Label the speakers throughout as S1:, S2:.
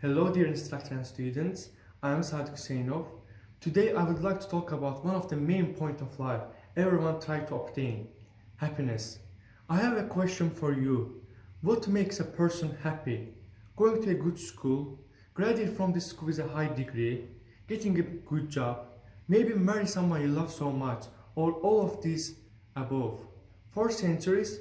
S1: Hello dear instructor and students, I am Saad Huseinov. Today I would like to talk about one of the main points of life everyone tries to obtain, happiness. I have a question for you. What makes a person happy? Going to a good school, graduate from this school with a high degree, getting a good job, maybe marry someone you love so much, or all of these above. For centuries,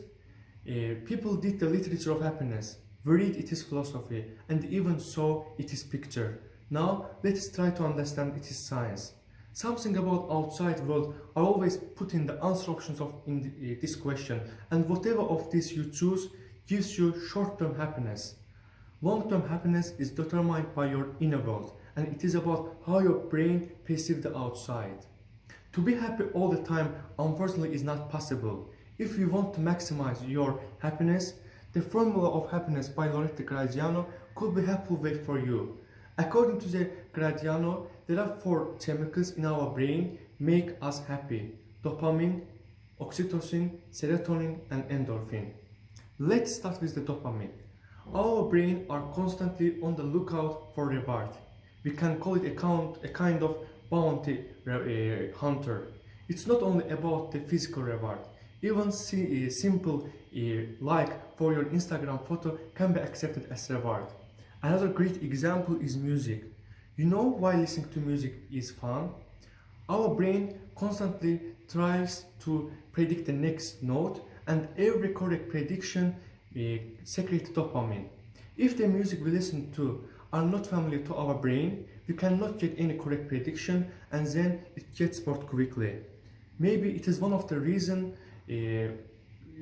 S1: people did the literature of happiness. We read its philosophy, and even so it is picture. Now let's try to understand its science. Something about outside world are always put in the answer options of this question, and whatever of this you choose gives you short-term happiness. Long-term happiness is determined by your inner world, and it is about how your brain perceives the outside. To be happy all the time unfortunately is not possible. If you want to maximize your happiness, the formula of happiness by Lorenzo Gradiano could be a helpful way for you. According to the Gradiano, there are 4 chemicals in our brain make us happy: dopamine, oxytocin, serotonin, and endorphin. Let's start with the dopamine. Our brain are constantly on the lookout for reward. We can call it a kind of bounty hunter. It's not only about the physical reward. Even simple like for your Instagram photo can be accepted as reward. Another great example is music. You know why listening to music is fun? Our brain constantly tries to predict the next note, and every correct prediction secretes dopamine. If the music we listen to are not familiar to our brain, we cannot get any correct prediction, and then it gets bored quickly. Maybe it is one of the reasons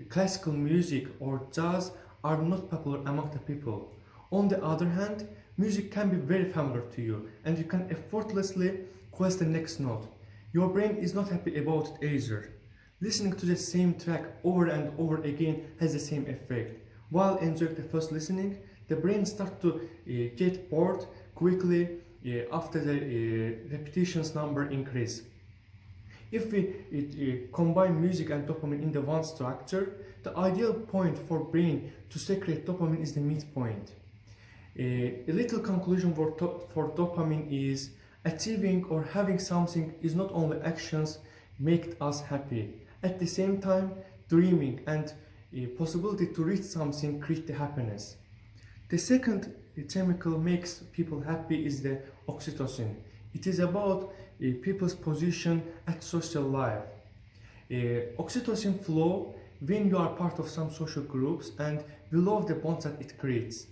S1: classical music or jazz are not popular among the people. On the other hand, music can be very familiar to you, and you can effortlessly quest the next note. Your brain is not happy about it either. Listening to the same track over and over again has the same effect. While enjoying the first listening, the brain starts to get bored quickly after the repetitions number increase. If we combine music and dopamine in the one structure, the ideal point for brain to secrete dopamine is the midpoint. A little conclusion for dopamine is achieving or having something is not only actions make us happy. At the same time, dreaming and possibility to reach something create the happiness. The second chemical makes people happy is the oxytocin. It is about people's position at social life. Oxytocin flow when you are part of some social groups, and we love the bonds that it creates.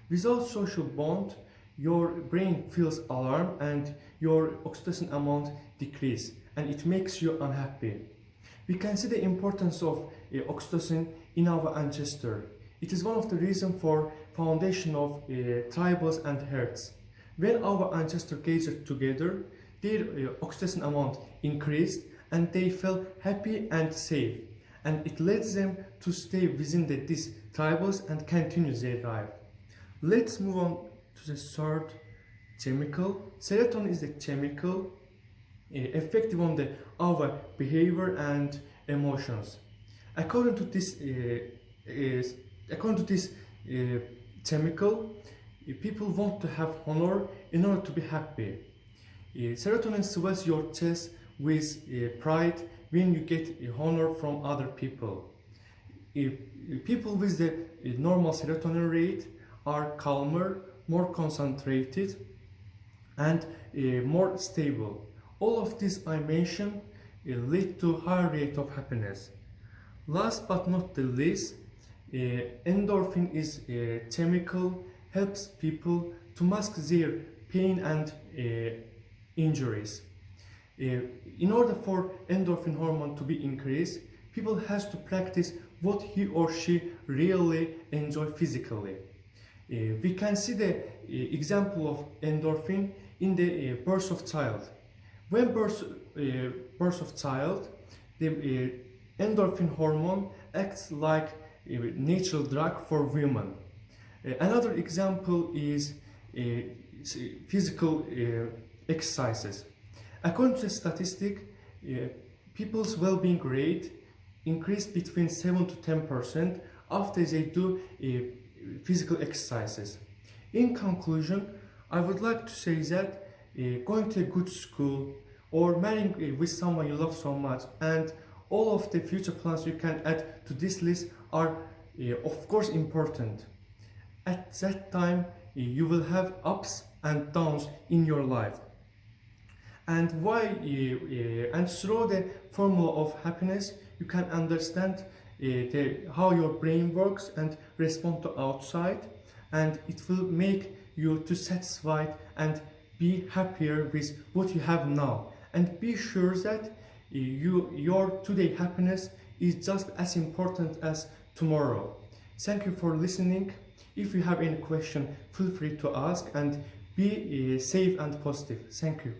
S1: Without social bond, your brain feels alarm and your oxytocin amount decrease, and it makes you unhappy. We can see the importance of oxytocin in our ancestor. It is one of the reasons for foundation of tribals and herds. When our ancestors gathered together, their oxytocin amount increased and they felt happy and safe, and it led them to stay within these tribals and continue their life. Let's move on to the third chemical. Serotonin is the chemical effective on our behavior and emotions. According to this chemical, people want to have honor in order to be happy. Serotonin swells your chest with pride when you get honor from other people. People with the normal serotonin rate are calmer, more concentrated, and more stable. All of this I mentioned lead to higher rate of happiness. Last but not the least, endorphin is a chemical helps people to mask their pain and injuries. In order for endorphin hormone to be increased, people has to practice what he or she really enjoy physically. We can see the example of endorphin in the birth of child. When birth of child, the endorphin hormone acts like a natural drug for women. Another example is physical exercises. According to the statistic, people's well-being rate increased between 7 to 10% after they do physical exercises. In conclusion, I would like to say that going to a good school or marrying with someone you love so much and all of the future plans you can add to this list are of course important. At that time, you will have ups and downs in your life. And and through the formula of happiness, you can understand how your brain works and respond to outside, and it will make you to satisfied and be happier with what you have now. And be sure that your today happiness is just as important as tomorrow. Thank you for listening. If you have any question, feel free to ask, and be safe and positive. Thank you.